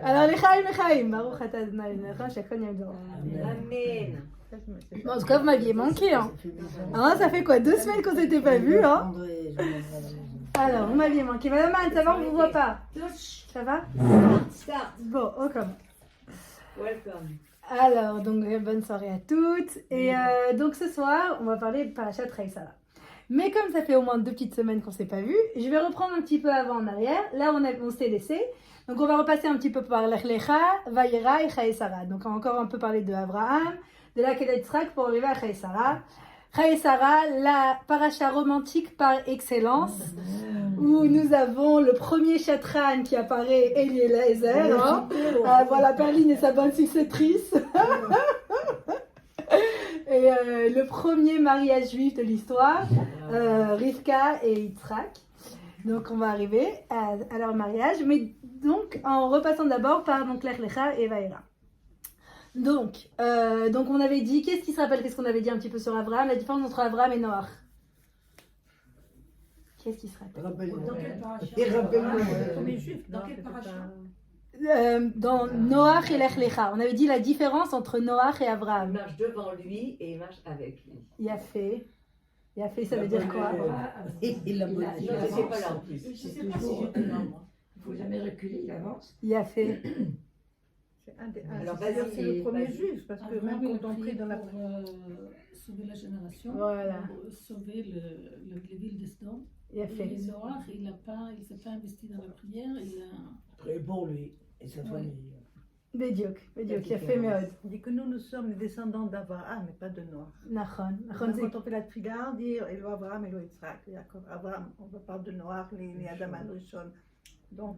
Alors, les Chaim, Baruch Ata Adonai, chaque fois, il y a un grand. Amen. Bon, en tout cas, vous m'aviez manqué. Hein. Alors, ça fait quoi 2 semaines qu'on s'était pas vus. Hein. Alors, vous m'aviez manqué. Madame Anne, ça va, on ne vous voit pas. Ça va? Bon, on commence. Welcome. Alors, donc, bonne soirée à toutes. Et donc, ce soir, on va parler de Parashat Chaïsara. Mais comme ça fait au moins 2 petites semaines qu'on ne s'est pas vus, je vais reprendre un petit peu avant en arrière. Là, on s'est laissé. Donc, on va repasser un petit peu par Lech Lecha, Vayera et Chaïsara. Donc, on va encore un peu parler de Abraham, de la Kedat Yitzhak pour arriver à Chaïsara. Chaïsara, la paracha romantique par excellence, où nous avons le premier chatran qui apparaît, Eliezer. Hein. Voilà, Perline et sa bonne successrice. Et le premier mariage juif de l'histoire, Rivka et Yitzhak. Donc on va arriver à leur mariage, mais donc en repassant d'abord par Lech Lecha et Vayera. Donc on avait dit, qu'est-ce qu'on avait dit un petit peu sur Abraham, la différence entre Abraham et Noach. Qu'est-ce qui se rappelle? Dans quel paracha? Premier juif. Dans quel paracha? Dans Noach et Lech Lecha. On avait dit la différence entre Noach et Il Abraham. marche devant lui et il marche avec lui. Yafé, ça veut dire quoi? Il a Non, je ne sais pas là en plus. Je ne sais pas si j'étais là, moi. Il ne faut jamais reculer, il avance. Yafé. Alors, C'est le premier juif, parce que même quand on prie dans la... pour sauver la génération, Voilà. pour sauver les villes d'Esdom. Yafé. Et Noach, il ne s'est pas investi dans la prière, il a... Priez pour lui et sa famille. Bédiouk, Yafé Meod. On dit que nous sommes les descendants d'Abraham, mais pas de Noach. Nachon. Quand on fait la tfila, on dit Elo Abraham, Elo Yitzhak. Abraham, on parle de Noach, les Adam Rishon. Donc,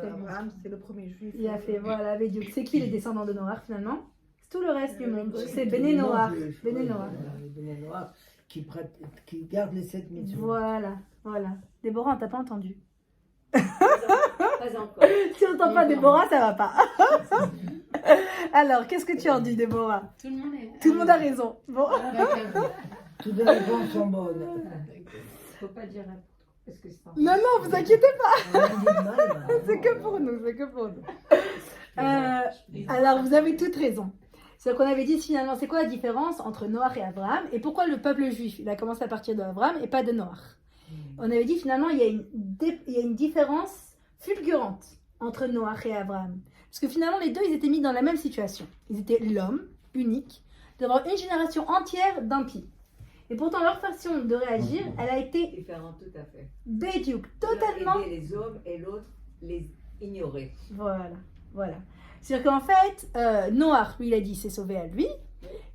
Abraham, c'est le premier juif. Yafé, voilà, Bédiouk. C'est qui les descendants de Noach finalement? C'est tout le reste du monde. C'est Béné Noach. Béné Noach. Béné Noach qui garde les 7 mitzvot. Voilà. Déborah, on t'a pas entendu. Pas encore. Si on n'entend pas Déborah, ça va pas. Alors, qu'est-ce que tu en dis, Déborah? Tout le monde est... Tout le monde a raison. Bon. Toutes les réponses sont bonnes. Il ne faut pas dire parce que c'est Non, vous inquiétez pas. On a dit de mal. C'est que pour nous. Alors, vous avez toutes raison. C'est qu'on avait dit finalement, c'est quoi la différence entre Noach et Abraham et pourquoi le peuple juif, il a commencé à partir d'Abraham et pas de Noach. On avait dit finalement, il y a une différence fulgurante entre Noach et Abraham. Parce que finalement, les deux, ils étaient mis dans la même situation. Ils étaient l'homme unique, devant une génération entière d'impies. Et pourtant, leur façon de réagir, elle a été différent tout à fait. bédiouk, totalement... Aider les hommes et l'autre les ignorer. Voilà. C'est-à-dire qu'en fait, Noach, lui, il a dit, s'est sauvé à lui.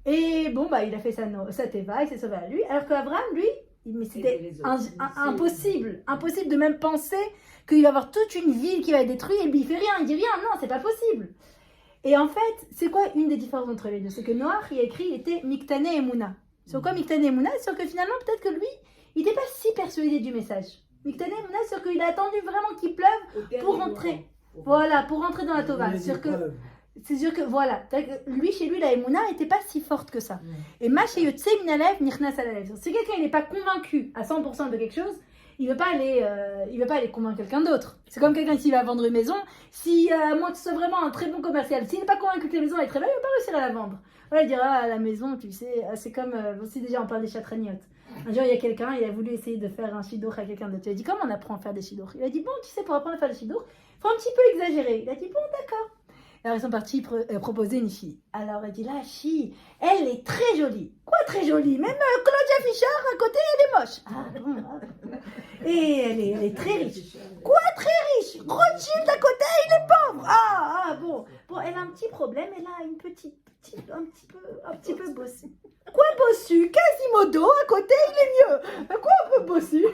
Et bon, il a fait sa teva, il s'est sauvé à lui. Alors qu'Abraham, lui, mais c'était impossible de même penser qu'il va y avoir toute une ville qui va être détruite et lui, il fait rien, il dit rien. Non, c'est pas possible. Et en fait, c'est quoi une des différences entre les deux? C'est que Noach, il a écrit, il était Miktane et Mouna. Sur quoi Miktane et Mouna? Sur que finalement, peut-être que lui, il n'était pas si persuadé du message. Miktane et Mouna, sur qu'il a attendu vraiment qu'il pleuve pour rentrer. Voilà, pour rentrer dans la Tova. C'est sûr que, voilà, lui, chez lui, la Emouna n'était pas si forte que ça. Et Mache Yotse Minalev Nirnas Alalev. Si quelqu'un n'est pas convaincu à 100% de quelque chose, il ne veut pas aller convaincre quelqu'un d'autre. C'est comme quelqu'un qui va vendre une maison. Si, à moins que ce soit vraiment un très bon commercial, s'il n'est pas convaincu que la maison est très belle, il ne va pas réussir à la vendre. Voilà, il dira, la maison, tu sais, c'est comme, si déjà on parle des chatraniotes. Un jour, il y a quelqu'un, il a voulu essayer de faire un shidduch à quelqu'un d'autre. Il a dit, comment on apprend à faire des shidduch? Il a dit, bon, tu sais, pour apprendre à faire des shidduch, il faut un petit peu exagérer. Il a dit, bon, d'accord. Alors ils sont partis proposer une fille. Alors elle dit, la fille, elle est très jolie. Quoi très jolie? Même Claudia Fischer à côté, elle est moche. Ah bon. Et elle est très riche. Quoi très riche? Rothschild à côté, il est pauvre. Ah bon. Bon, elle a un petit problème, elle a un petit peu bossu. Quoi bossu? Quasimodo à côté, il est mieux. Quoi un peu bossu?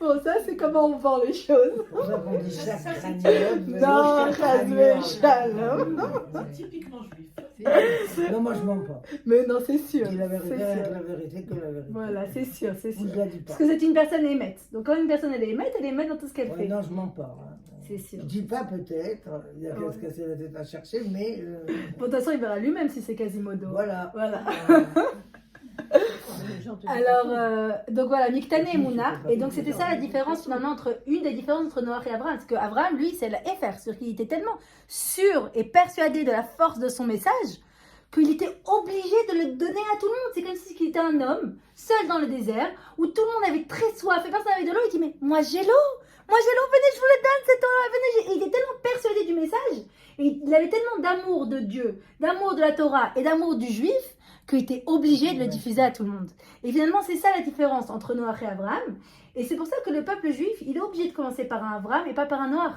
Bon, ça c'est comment on vend les choses. Pour ça qu'on dit chakraniote. Non, Shalom. C'est typiquement juif. Non, moi je mens pas. Mais non, c'est sûr. Je dis la vérité, c'est sûr. la vérité que la vérité. Voilà, c'est sûr. Je ne la dis pas. Parce que c'est une personne émette. Donc quand une personne elle est émette dans tout ce qu'elle fait. Non, je mens pas. Hein. C'est sûr. Je dis pas peut-être, il y a qu'à se casser la tête à chercher, mais... Bon, de toute façon, il verra lui-même si c'est Quasimodo. Voilà. Alors, donc voilà, Niktane et Mouna. Et donc c'était ça la différence finalement entre une des différences entre Noach et Abraham. Parce qu'Abraham, lui, c'est le Efer, c'est-à-dire qu'il était tellement sûr et persuadé de la force de son message qu'il était obligé de le donner à tout le monde. C'est comme si il était un homme, seul dans le désert, où tout le monde avait très soif et personne n'avait de l'eau. Il dit, mais moi j'ai l'eau, venez, je vous le donne cette eau-là, venez. Et il était tellement persuadé du message, et il avait tellement d'amour de Dieu, d'amour de la Torah et d'amour du juif, qu'il était obligé de le diffuser à tout le monde. Et finalement, c'est ça la différence entre Noach et Abraham. Et c'est pour ça que le peuple juif, il est obligé de commencer par un Abraham et pas par un Noach.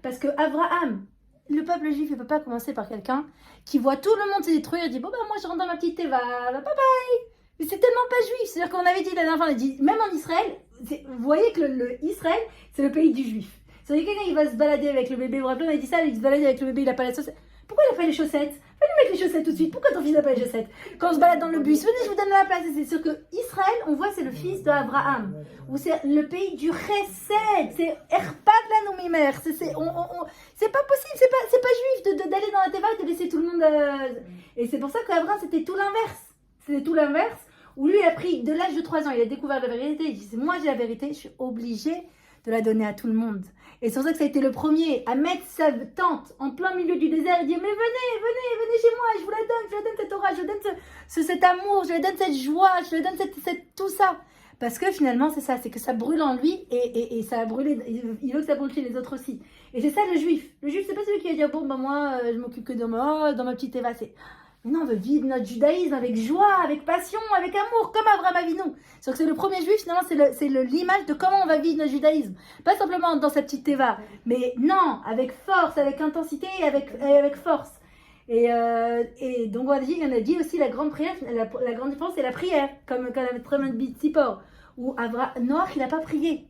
Parce que Abraham, le peuple juif, il ne peut pas commencer par quelqu'un qui voit tout le monde se détruire et dit, bon ben moi je rentre dans ma petite teva, bye bye. Mais c'est tellement pas juif. C'est-à-dire qu'on avait dit la dernière fois, on a dit, même en Israël, vous voyez que le Israël, c'est le pays du juif. C'est-à-dire que quelqu'un, il va se balader avec le bébé, vous vous rappelez, on a dit ça, il se balade avec le bébé, il n'a pas la sauce. Pourquoi il n'a pas les chaussettes? Fais-lui mettre les chaussettes tout de suite. Pourquoi ton fils n'a pas les chaussettes? Quand on se balade dans le bus, venez, je vous donne la place. Et c'est sûr que Israël, on voit, c'est le fils d'Abraham. Ou c'est le pays du Chesed. C'est Erpad la Noumimer. C'est pas possible, c'est pas juif d'aller dans la Teva et de laisser tout le monde. Et c'est pour ça qu'Abraham, c'était tout l'inverse. C'était tout l'inverse. Où lui, il a pris, de l'âge de 3 ans, il a découvert la vérité. Il dit, moi j'ai la vérité, je suis obligé de la donner à tout le monde. Et c'est pour ça que ça a été le premier à mettre sa tente en plein milieu du désert et dire, mais venez chez moi, je vous la donne cette Torah, je vous donne cet amour, je lui donne cette joie, je lui donne tout ça. Parce que finalement, c'est ça, c'est que ça brûle en lui et ça a brûlé, il veut que ça brûle chez les autres aussi. Et c'est ça le juif. Le juif, c'est pas celui qui va dire, bon, bah moi, je m'occupe que dans ma petite Eva. Mais non, on veut vivre notre judaïsme avec joie, avec passion, avec amour, comme Abraham Avinu. C'est le premier juif, finalement, c'est l'image de comment on va vivre notre judaïsme. Pas simplement dans sa petite Teva, mais non, avec force, avec intensité et avec force. Et donc, on a dit aussi la grande prière, la grande différence, c'est la prière, comme quand on avait très mal Tzipor, où Noach, il n'a pas prié.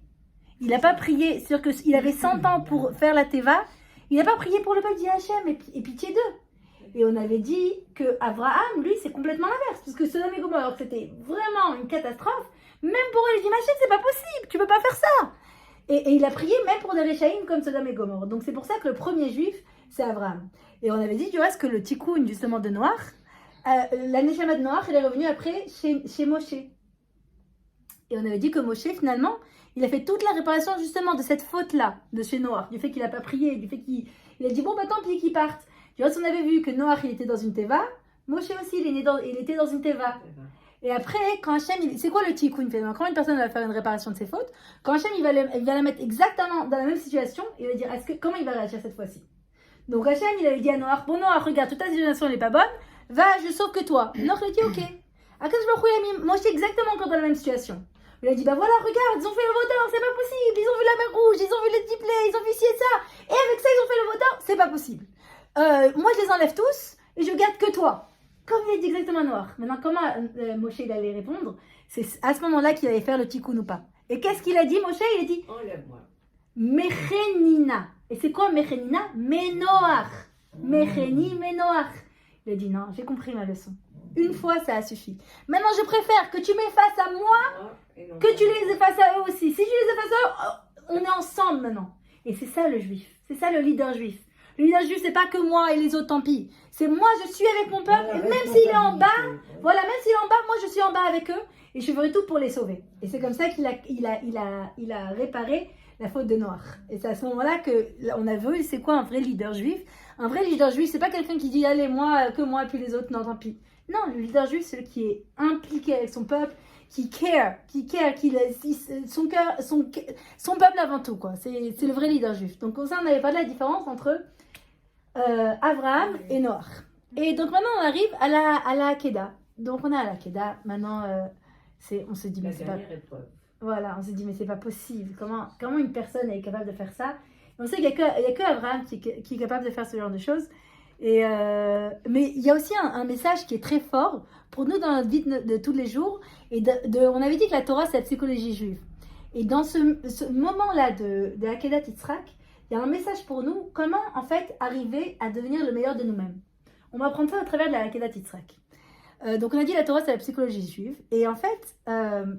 Il n'a pas prié, c'est-à-dire qu'il avait 100 ans pour faire la Teva, il n'a pas prié pour le peuple d'Hachem et pitié d'eux. Et on avait dit que Abraham, lui, c'est complètement l'inverse. Parce que Sodome et Gomorrhe, alors que c'était vraiment une catastrophe, même pour eux, il dit, Hachem, c'est pas possible, tu peux pas faire ça. Et il a prié même pour des Réchaïm comme Sodome et Gomorrhe. Donc c'est pour ça que le premier juif, c'est Abraham. Et on avait dit du reste que le tikkun, justement, de Noach, la Neshama de Noach, elle est revenue après chez Moshe. Et on avait dit que Moshe, finalement, il a fait toute la réparation, justement, de cette faute-là, de chez Noach, du fait qu'il n'a pas prié, du fait qu'il a dit, bon, bah tant pis qu'il parte. Tu vois, si on avait vu que Noach, il était dans une teva, Moshe aussi, il était dans une teva. Et après, quand Hachem, c'est quoi le tikkun finalement? Quand une personne va faire une réparation de ses fautes, quand Hachem, il va la mettre exactement dans la même situation, il va dire, comment il va réagir cette fois-ci? Donc Hachem, il avait dit à Noach, bon Noach, regarde, toute ta situation n'est pas bonne, va, je sauve que toi. Noach lui a dit, ok. Akadosh Baruch Hu, il a mis Moshe exactement encore dans la même situation. Il a dit, bah voilà, regarde, ils ont fait le vaudor, c'est pas possible, ils ont vu la mer rouge, ils ont vu le diplé, ils ont vu ci et ça, et avec ça, ils ont fait le vaudor, c'est pas possible. Moi, je les enlève tous et je garde que toi. Comme il a dit exactement Noach. Maintenant, comment Moshe il allait répondre? C'est à ce moment-là qu'il allait faire le tikkun ou pas. Et qu'est-ce qu'il a dit, Moshe? Il a dit enlève-moi. Mechenina. Et c'est quoi Mechenina? Menoach. Mecheni, Menoach. Il a dit non, j'ai compris ma leçon. Une fois, ça a suffi. Maintenant, je préfère que tu m'effaces à moi que tu les effaces à eux aussi. Si tu les effaces à eux, on est ensemble maintenant. Et c'est ça le juif. C'est ça le leader juif. Le leader juif, c'est pas que moi et les autres, tant pis. C'est moi, je suis avec mon peuple, et même s'il est en bas, voilà, même s'il est en bas, moi je suis en bas avec eux, et je ferai tout pour les sauver. Et c'est comme ça qu'il a réparé la faute de Noach. Et c'est à ce moment-là qu'on a vu, c'est quoi un vrai leader juif? Un vrai leader juif, c'est pas quelqu'un qui dit, allez, moi, que moi, et puis les autres, non, tant pis. Non, le leader juif, c'est celui qui est impliqué avec son peuple, qui care, son peuple avant tout, quoi. C'est le vrai leader juif. Donc, comme ça, on avait parlé de la différence entre Abraham et Noach. Et donc maintenant on arrive à la Hakeda. Donc on est à la Hakeda. Maintenant on se dit mais c'est pas voilà, on se dit mais c'est pas possible. Comment une personne est capable de faire ça? Et on sait qu'il y a que Abraham qui est capable de faire ce genre de choses. Et mais il y a aussi un message qui est très fort pour nous dans notre vie de tous les jours. Et on avait dit que la Torah c'est la psychologie juive. Et dans ce moment-là de Hakedat Yitzhak, il y a un message pour nous, comment en fait arriver à devenir le meilleur de nous-mêmes. On va apprendre ça au travers de la Hakedat Yitzhak. Donc on a dit la Torah c'est la psychologie juive. Et en fait,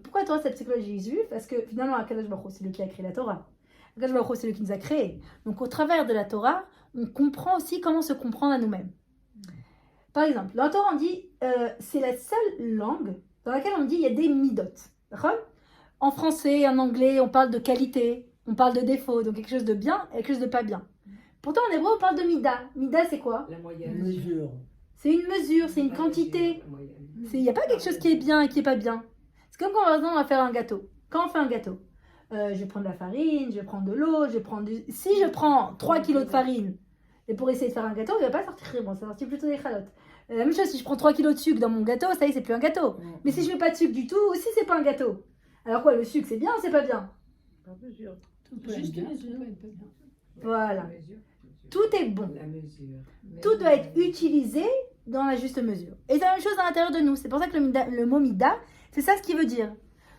pourquoi la Torah c'est la psychologie juive? Parce que finalement Akadosh Baruch Hu c'est lui qui a créé la Torah. Akadosh Baruch Hu c'est lui qui nous a créés. Donc au travers de la Torah, on comprend aussi comment se comprendre à nous-mêmes. Par exemple, dans la Torah on dit c'est la seule langue dans laquelle on dit il y a des midot. D'accord? En français, en anglais, on parle de qualité, on parle de défaut, donc quelque chose de bien et quelque chose de pas bien. Pourtant, en hébreu, on parle de mida. Mida, c'est quoi? La moyenne. Mesure. C'est une mesure, c'est une La quantité. mesure, la moyenne. Il n'y a pas quelque chose qui est bien et qui est pas bien. C'est comme quand par exemple, on va faire un gâteau. Quand on fait un gâteau, je vais prendre de la farine, je vais prendre de l'eau, je vais prendre du... Si je prends 3 kilos de farine, et pour essayer de faire un gâteau, il ne va pas sortir très bon, ça va sortir plutôt des chalotes. La même chose, si je prends 3 kilos de sucre dans mon gâteau, ça y est, c'est plus un gâteau. Mais si je mets pas de sucre du tout, aussi, c'est pas un gâteau. Alors quoi, le sucre, c'est bien ou c'est pas bien? Par mesure. Tout peut être Juste bien, mesure. tout peut être pas bien. Voilà. La mesure. Tout est bon. La mesure. Tout doit être utilisé dans la juste mesure. Et c'est la même chose à l'intérieur de nous. C'est pour ça que le mot mida, c'est ça ce qu'il veut dire.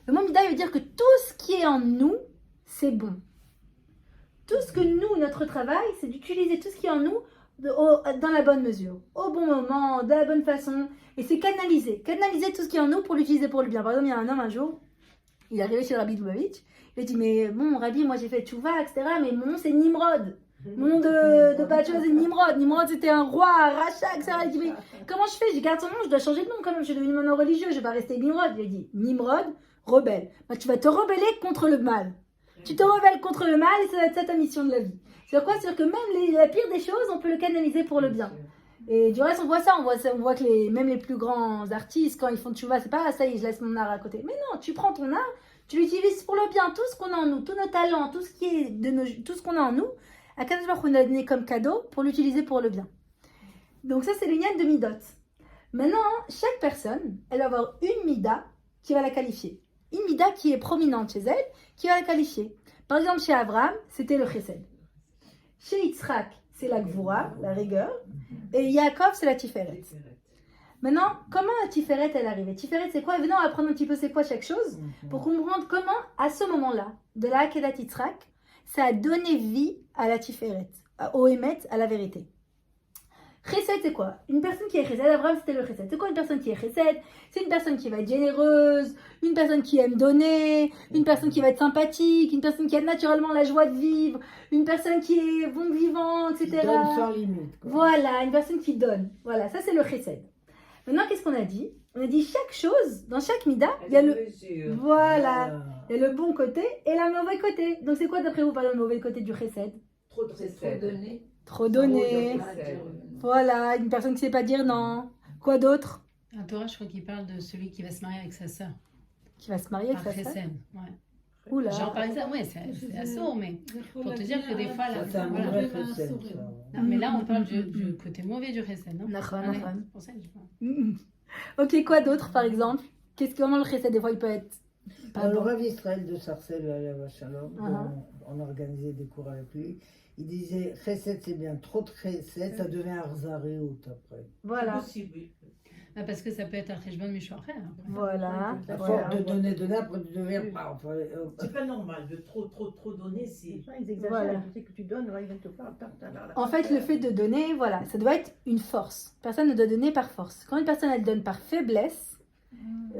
Le mot mida, il veut dire que tout ce qui est en nous, c'est bon. Tout ce que nous, notre travail, c'est d'utiliser tout ce qui est en nous dans la bonne mesure, au bon moment, de la bonne façon. Et c'est canaliser. Canaliser tout ce qui est en nous pour l'utiliser pour le bien. Par exemple, il y a un homme un jour, il est arrivé chez le Rabbi Lubavitch. Il a dit, mais bon, Rabbi, moi j'ai fait tchouva, etc. Mais mon nom, c'est Nimrod. Mon nom de bachelor, c'est Nimrod. Nimrod, c'était un roi, un rachat, etc. Il dit, mais comment je fais? Je garde son nom, je dois changer de nom quand même. Je suis devenu maintenant religieux, je vais pas rester Nimrod. Il a dit, Nimrod, rebelle. Bah, tu vas te rebeller contre le mal. Tu te rebelles contre le mal et ça va être ça ta mission de la vie. C'est quoi? C'est-à-dire que même la pire des choses, on peut le canaliser pour le bien. Et du reste, on voit que même les plus grands artistes, quand ils font tchouva, c'est pas ah, ça y est, je laisse mon art à côté. Mais non, tu prends ton art, tu l'utilises pour le bien. Tout ce qu'on a en nous, tous nos talents, tout ce qu'on a en nous, à Kadosh Baruch Hu, on a donné comme cadeau pour l'utiliser pour le bien. Donc ça, c'est l'union de midot. Maintenant, chaque personne, elle va avoir une mida qui va la qualifier. Une mida qui est prominente chez elle, qui va la qualifier. Par exemple, chez Abraham, c'était le chesed. Chez Yitzhak, c'est la gvura, la rigueur. Et Yaakov, c'est la tiferet. Maintenant, comment la tiferet, elle est arrivée? Tiferet, c'est quoi? Venons apprendre un petit peu c'est quoi chaque chose pour comprendre comment, à ce moment-là, de la Akedat Yitzhak, ça a donné vie à la tiferet, au émet, à la vérité. Chesed, c'est quoi? Une personne qui est chesed, Abraham, c'était le chesed. C'est quoi une personne qui est chesed? C'est une personne qui va être généreuse, une personne qui aime donner, une personne qui va être sympathique, une personne qui a naturellement la joie de vivre, une personne qui est bon vivant, etc. Qui donne sans limite. Quoi. Voilà, une personne qui donne. Voilà, ça c'est le chesed. Maintenant, qu'est-ce qu'on a dit? On a dit chaque chose, dans chaque mida, il y a le... mesure. Voilà, il y a le bon côté et le mauvais côté. Donc c'est quoi d'après vous, par exemple, le mauvais côté du chesed? Trop de recettes. donné. Trop donner. Trop Voilà, une personne qui ne sait pas dire non. Quoi d'autre? Un Torah, je crois qu'il parle de celui qui va se marier avec sa sœur. Qui va se marier avec Par sa sœur. Chesed, ouais. Oula. Genre par exemple, ouais, c'est assourd, mais pour te dire que des fois, Ça, là, c'est un voilà. vrai chesed, ça. Non, mais là, on parle du côté mauvais du Chesed, non? Nachon, Ouais, nachon. c'est pour ça que je parle. Ok, quoi d'autre par exemple? Comment le chesed des fois il peut être pas Alors, le bon? Rav Israël de Sarcelles, à Shalom, Uh-huh. on organisait des cours avec lui. Il disait chesed c'est bien, trop de chesed, ça devient arzariout après. Voilà, Ah, parce que ça peut être un cheshbon Mishouacher. voilà, À voilà. force de donner, après tu deviens pas. Enfin, C'est pas normal de trop donner, c'est. Les gens, ils exagèrent. Voilà. Tu sais que tu donnes, là, ils viennent te faire perdre ta barre, là. En fait, le fait de donner, voilà, ça doit être une force. Personne ne doit donner par force. Quand une personne elle donne par faiblesse,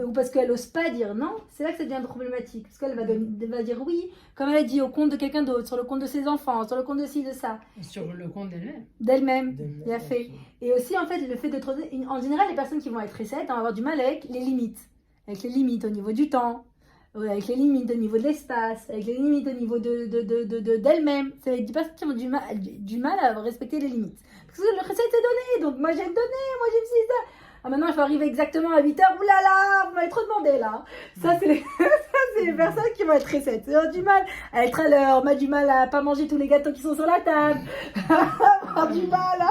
ou parce qu'elle n'ose pas dire non, c'est là que ça devient problématique. Parce qu'elle elle va dire oui, comme elle a dit au compte de quelqu'un d'autre, sur le compte de ses enfants, sur le compte de ci, de ça, Sur le compte d'elle-même. d'elle-même. Il a fait. Et aussi, en fait, le fait de trop donner. En général, les personnes qui vont être recettes vont avoir du mal avec les limites. Avec les limites au niveau du temps, avec les limites au niveau de l'espace, avec les limites au niveau d'elle-même. Ça va être des personnes qui ont du mal à respecter les limites. Parce que le recette est donné, donc moi j'aime donner, moi j'aime ci, ça. Ah, maintenant je vais arriver exactement à 8h, oulala, vous m'avez trop demandé là. Ça, c'est les personnes qui vont être recettes. Elles ont du mal à être à l'heure, on a du mal à pas manger tous les gâteaux qui sont sur la table. On a du mal à...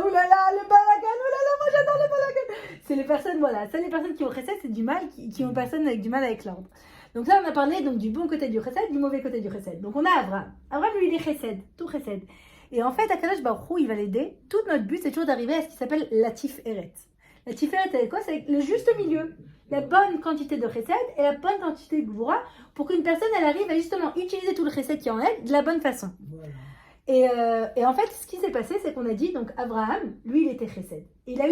oulala, le balagan, oulala, moi j'adore le balagan. C'est les personnes, voilà, ça les personnes qui ont recette, c'est du mal, qui ont personne avec du mal avec l'ordre. Donc là on a parlé donc, du bon côté du recette, du mauvais côté du recette. Donc on a Abraham. Abraham lui il est recette, tout recette. Et en fait, Akadosh Baruch Hu, il va l'aider. Tout notre but, c'est toujours d'arriver à ce qui s'appelle la tiferet. La tiferet, c'est quoi? C'est le juste milieu. La bonne quantité de chesed et la bonne quantité de gvura pour qu'une personne, elle arrive à justement utiliser tout le chesed qui est en elle de la bonne façon. voilà. Et en fait, ce qui s'est passé, c'est qu'on a dit, donc Abraham, lui, il était chesed. Il a eu